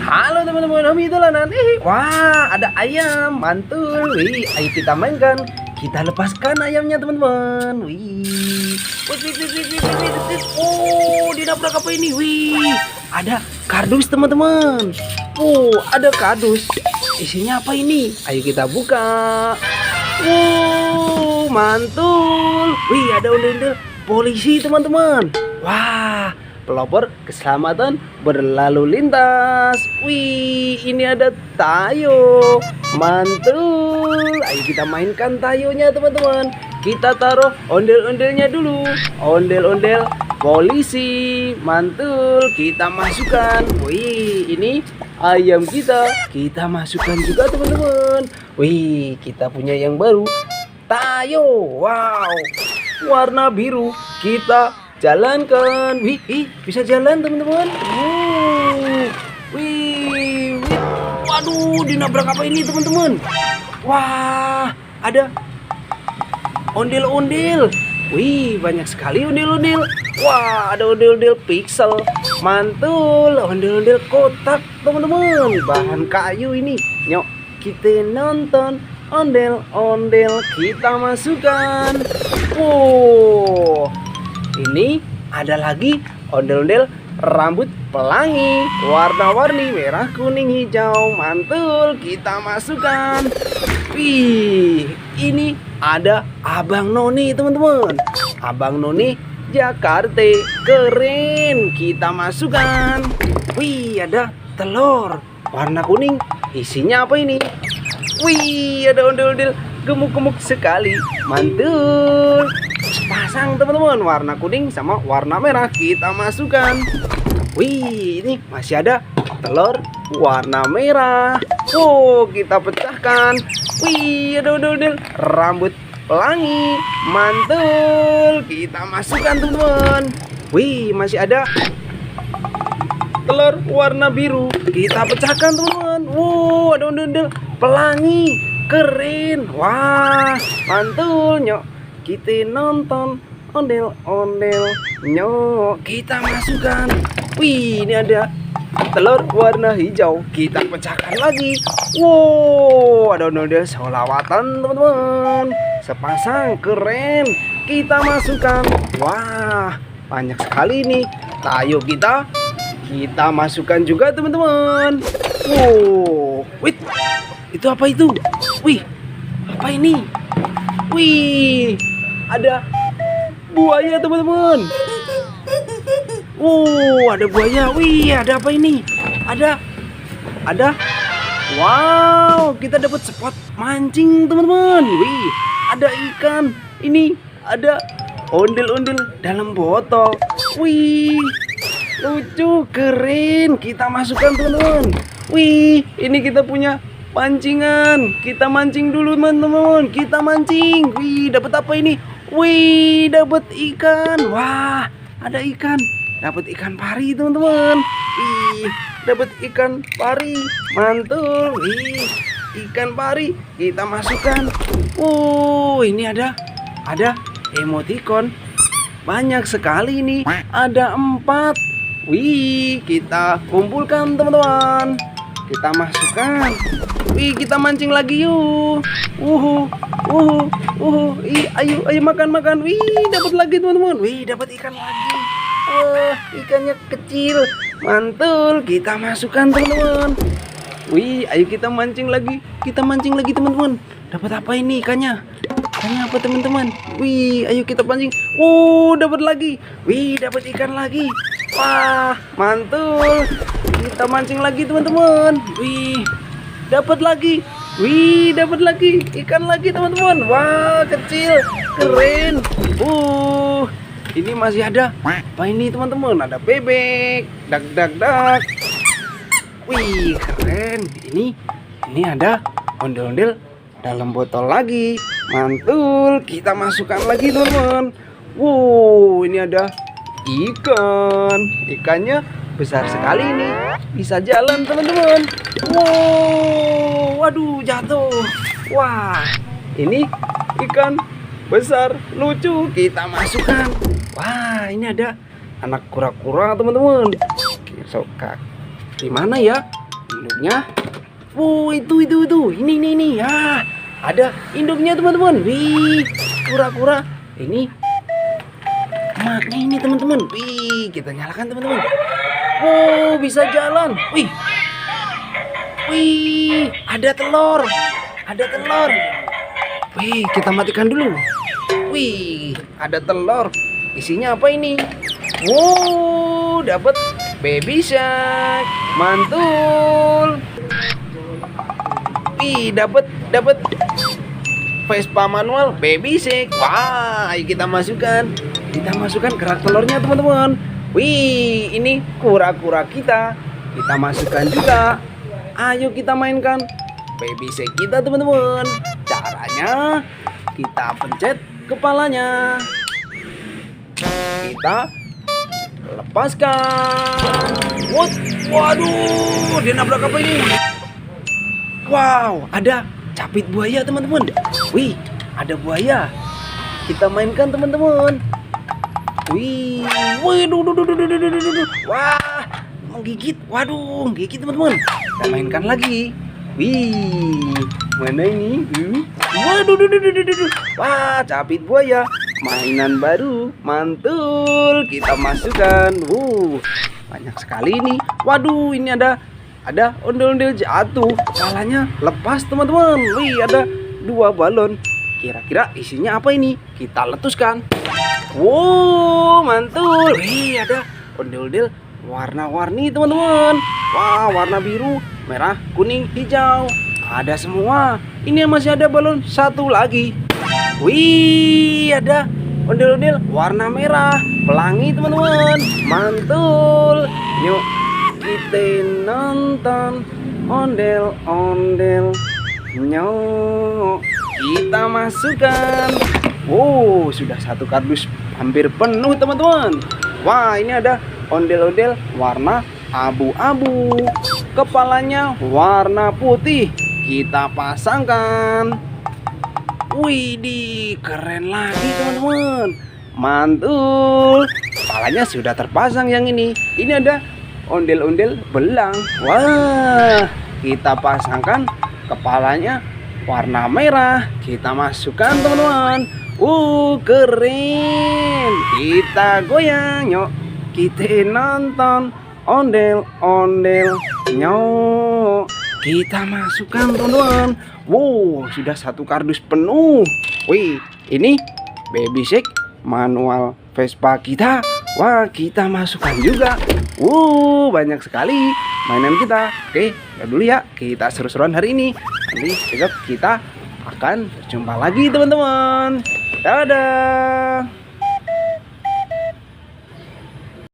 Halo teman-teman, Hobi Dolanan. Wah, ada ayam, mantul. Wih, ayo kita mainkan. Kita lepaskan ayamnya, teman-teman. Wih. Wih. Oh, dinabrak apa ini? Wih, ada kardus, teman-teman. Oh, ada kardus. Isinya apa ini? Ayo kita buka. Mantul. Wih, ada ondel-ondel polisi, teman-teman. Wah, pelopor keselamatan berlalu lintas. Wih, ini ada tayo. Mantul. Ayo kita mainkan tayonya, teman-teman. Kita taruh ondel-ondelnya dulu. Ondel-ondel polisi. Mantul. Kita masukkan. Wih, ini ayam kita. Kita masukkan juga, teman-teman. Wih, kita punya yang baru. Tayo. Wow. Warna biru. Kita jalankan. Wih, bisa jalan, teman-teman. Wih. Waduh, dinabrak apa ini, teman-teman? Wah, ada ondel-ondel. Wih, banyak sekali ondel-ondel. Wah, ada ondel-ondel pixel. Mantul, ondel-ondel kotak, teman-teman. Bahan kayu ini. Yuk, kita nonton ondel-ondel kita masukkan. Ini ada lagi ondel-ondel rambut pelangi, warna-warni merah, kuning, hijau. Mantul, kita masukkan. Wih, ini ada Abang Noni, teman-teman. Abang Noni Jakarta, keren. Kita masukkan. Wih, ada telur warna kuning. Isinya apa ini? Wih, ada ondel-ondel gemuk-gemuk sekali. Mantul. Pasang, teman-teman, warna kuning sama warna merah kita masukkan. Wih, ini masih ada telur warna merah. Kita pecahkan. Wih, ada ondel-ondel rambut pelangi. Mantul. Kita masukkan, teman-teman. Wih, masih ada telur warna biru. Kita pecahkan, teman-teman. Ada ondel-ondel pelangi. Keren. Wah, mantul. Nyok, kita nonton ondel-ondel. Nyok, kita masukkan. Wih, ini ada telur warna hijau. Kita pecahkan lagi. Ada ondel-ondel solawatan, teman-teman. Sepasang, keren. Kita masukkan. Wah, banyak sekali nih tayo kita. Kita masukkan juga, teman-teman. Wih, itu apa itu? Wih, apa ini? Wih, ada buaya, teman-teman. Ada buaya. Wih, ada apa ini? Ada. Wow, kita dapat spot mancing, teman-teman. Wih, ada ikan. Ini ada ondel-ondel dalam botol. Wih, lucu, keren. Kita masukkan, teman-teman. Wih, ini kita punya pancingan. Kita mancing dulu, teman-teman. Kita mancing. Wih, dapat apa ini? Wih, dapat ikan. Wah, ada ikan. Dapat ikan pari, teman-teman. Wih, dapat ikan pari. Mantul. Wih, ikan pari. Kita masukkan. Ini ada emoticon. Banyak sekali nih. Ada 4. Wih, kita kumpulkan, teman-teman. Kita masukkan. Wih, kita mancing lagi yuk. Ayo makan. Wih, dapat lagi, teman-teman. Wih, dapat ikan lagi. Wah, ikannya kecil. Mantul, kita masukkan, teman-teman. Wih, ayo kita mancing lagi. Teman-teman. Dapat apa ini ikannya? Ikannya apa, teman-teman? Wih, ayo kita pancing. Dapat lagi. Wih, dapat ikan lagi. Wah, mantul. Kita mancing lagi, teman-teman. Wih, dapat lagi. Wih, dapat lagi. Ikan lagi, teman-teman. Wah, kecil. Keren. Ini masih ada. Apa ini, teman-teman? Ada bebek. Dak. Wih, keren. Ini ada ondel-ondel dalam botol lagi. Mantul. Kita masukkan lagi, teman-teman. Ini ada ikan. Ikannya besar sekali ini. Bisa jalan, teman-teman. Waduh, jatuh. Wah, ini ikan besar, lucu. Kita masukkan. Wah, ini ada anak kura-kura, teman-teman. Di mana ya? Induknya. Itu. Ini. Ya, ada induknya teman-teman. Wih, kura-kura. Ini emaknya ini teman-teman. Wih, kita nyalakan teman-teman. Bisa jalan. Wih, ada telur. Wih, kita matikan dulu. Wih, ada telur. Isinya apa ini? Dapat baby shark. Mantul. Wih, dapat Vespa manual baby shark. Wah, ayo kita masukkan kerak telurnya teman-teman. Wih, ini kura-kura kita masukkan juga. Ayo kita mainkan baby shark kita teman-teman. Caranya kita pencet kepalanya, kita lepaskan. Waduh, dia nabrak apa ini? Wow, ada capit buaya teman-teman. Wih, ada buaya. Kita mainkan teman-teman. Wih, wah, menggigit. Waduh, menggigit teman-teman. Kita mainkan lagi. Wih, mana ini? Waduh, wah, capit buaya. Mainan baru, mantul. Kita masukkan. Banyak sekali nih. Waduh, ini ada ondel-ondel jatuh. Kepalanya lepas teman-teman. Wih, ada 2 balon. Kira-kira isinya apa ini? Kita letuskan. Mantul. Wih, ada ondel-ondel warna-warni teman-teman. Wah, warna biru, merah, kuning, hijau. Ada semua. Ini masih ada balon 1 lagi. Wih, ada ondel-ondel warna merah, pelangi teman-teman. Mantul. Yuk kita nonton ondel-ondel. Kita masukkan. Sudah 1 kardus hampir penuh teman-teman. Wah, ini ada ondel-ondel warna abu-abu. Kepalanya warna putih. Kita pasangkan. Widih, keren lagi teman-teman. Mantul. Kepalanya sudah terpasang yang ini. Ini ada ondel-ondel belang. Wah, kita pasangkan kepalanya warna merah. Kita masukkan teman-teman. Keren. Kita goyang. Yuk, kita nonton ondel-ondel. Kita masukkan teman-teman. Sudah 1 kardus penuh. Wih, ini baby shark manual Vespa kita. Wah, kita masukkan juga. Banyak sekali mainan kita. Oke, ya dulu ya. Kita seru-seruan hari ini. Nanti besok kita akan berjumpa lagi teman-teman. Dadah.